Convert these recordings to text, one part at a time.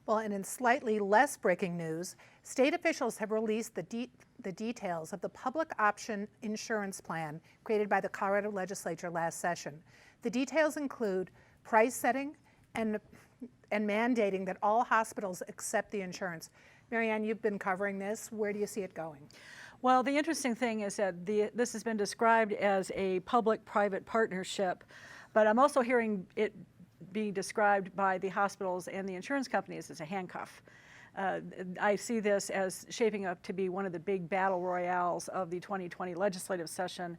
Well, and in slightly less breaking news, state officials have released the details of the public option insurance plan created by the Colorado Legislature last session. The details include price setting and mandating that all hospitals accept the insurance. Marianne, you've been covering this. Where do you see it going? Well, the interesting thing is that this has been described as a public-private partnership, but I'm also hearing it being described by the hospitals and the insurance companies as a handcuff. I see this as shaping up to be one of the big battle royales of the 2020 legislative session.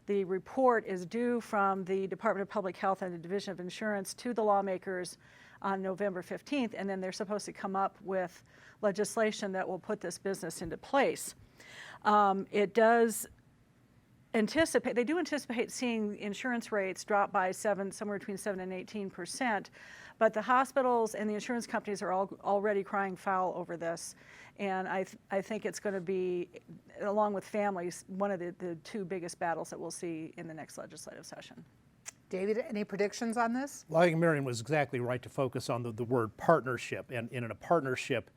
The report is due from the Department of Public Health and the Division of Insurance to the lawmakers on November 15th, and then they're supposed to come up with legislation that will put this business into place. It does anticipate, they do anticipate seeing insurance rates drop by somewhere between 7 and 18%, but the hospitals and the insurance companies are already crying foul over this. And I think it's going to be, along with families, one of the two biggest battles that we'll see in the next legislative session. David, any predictions on this? Well, I think Marion was exactly right to focus on the word partnership. And in a partnership,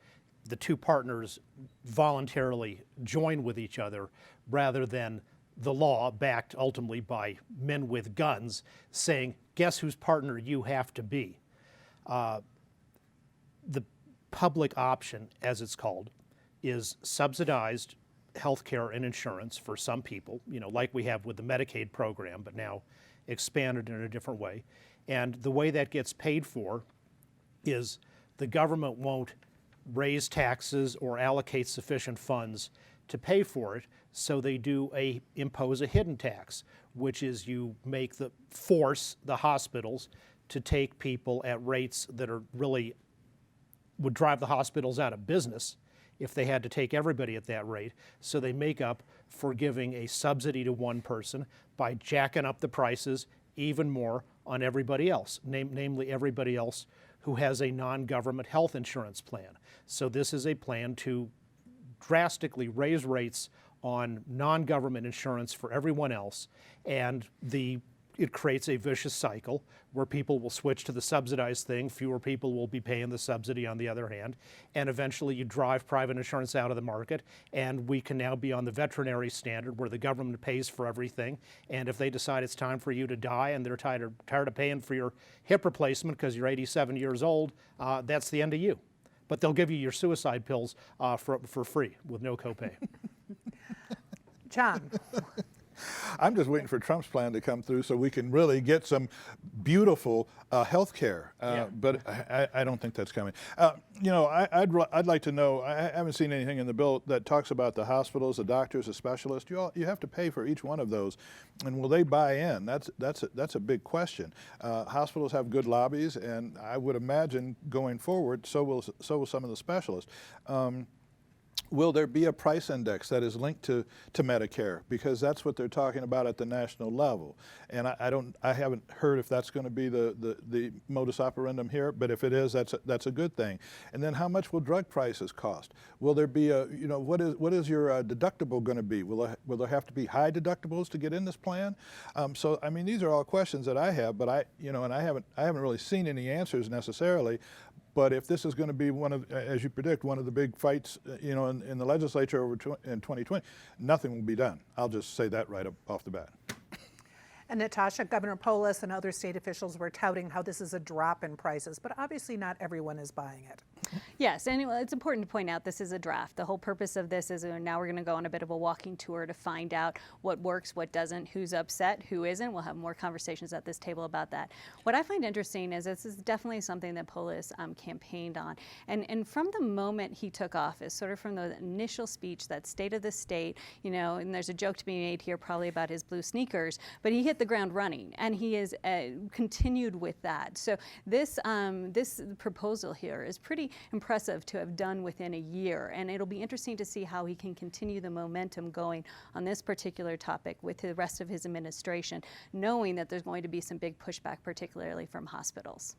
the two partners voluntarily join with each other rather than the law, backed ultimately by men with guns, saying, guess whose partner you have to be. The public option, as it's called, is subsidized health care and insurance for some people, like we have with the Medicaid program, but now expanded in a different way. And the way that gets paid for is the government won't raise taxes or allocate sufficient funds to pay for it, so they impose a hidden tax, which is you force the hospitals to take people at rates that are really would drive the hospitals out of business if they had to take everybody at that rate. So they make up for giving a subsidy to one person by jacking up the prices even more on everybody else, namely everybody else who has a non-government health insurance plan. So this is a plan to drastically raise rates on non-government insurance for everyone else, and it creates a vicious cycle where people will switch to the subsidized thing, fewer people will be paying the subsidy on the other hand, and eventually you drive private insurance out of the market, and we can now be on the veterinary standard where the government pays for everything, and if they decide it's time for you to die and they're tired of paying for your hip replacement because you're 87 years old, that's the end of you. But they'll give you your suicide pills for free with no copay. John. I'm just waiting for Trump's plan to come through so we can really get some beautiful health care, but I don't think that's coming. I'd like to know, I haven't seen anything in the bill that talks about the hospitals, the doctors, the specialists. You have to pay for each one of those, and will they buy in? That's a big question. Hospitals have good lobbies, and I would imagine going forward, so will some of the specialists. Will there be a price index that is linked to Medicare? Because that's what they're talking about at the national level. And I haven't heard if that's going to be the modus operandum here, but if it is, that's a good thing. And then how much will drug prices cost? Will there be what is your deductible going to be? Will there have to be high deductibles to get in this plan? So I mean, these are all questions that I have, but I haven't really seen any answers necessarily. But if this is going to be as you predict, one of the big fights, in the legislature in 2020, nothing will be done. I'll just say that right off the bat. And Natasha, Governor Polis and other state officials were touting how this is a drop in prices, but obviously not everyone is buying it. Yes, and it's important to point out this is a draft. The whole purpose of this is now we're going to go on a bit of a walking tour to find out what works, what doesn't, who's upset, who isn't. We'll have more conversations at this table about that. What I find interesting is this is definitely something that Polis campaigned on. And from the moment he took office, sort of from the initial speech, that State of the State, and there's a joke to be made here probably about his blue sneakers, but he hit the ground running, and he has continued with that. So this proposal here is pretty impressive to have done within a year, and it'll be interesting to see how he can continue the momentum going on this particular topic with the rest of his administration, knowing that there's going to be some big pushback, particularly from hospitals.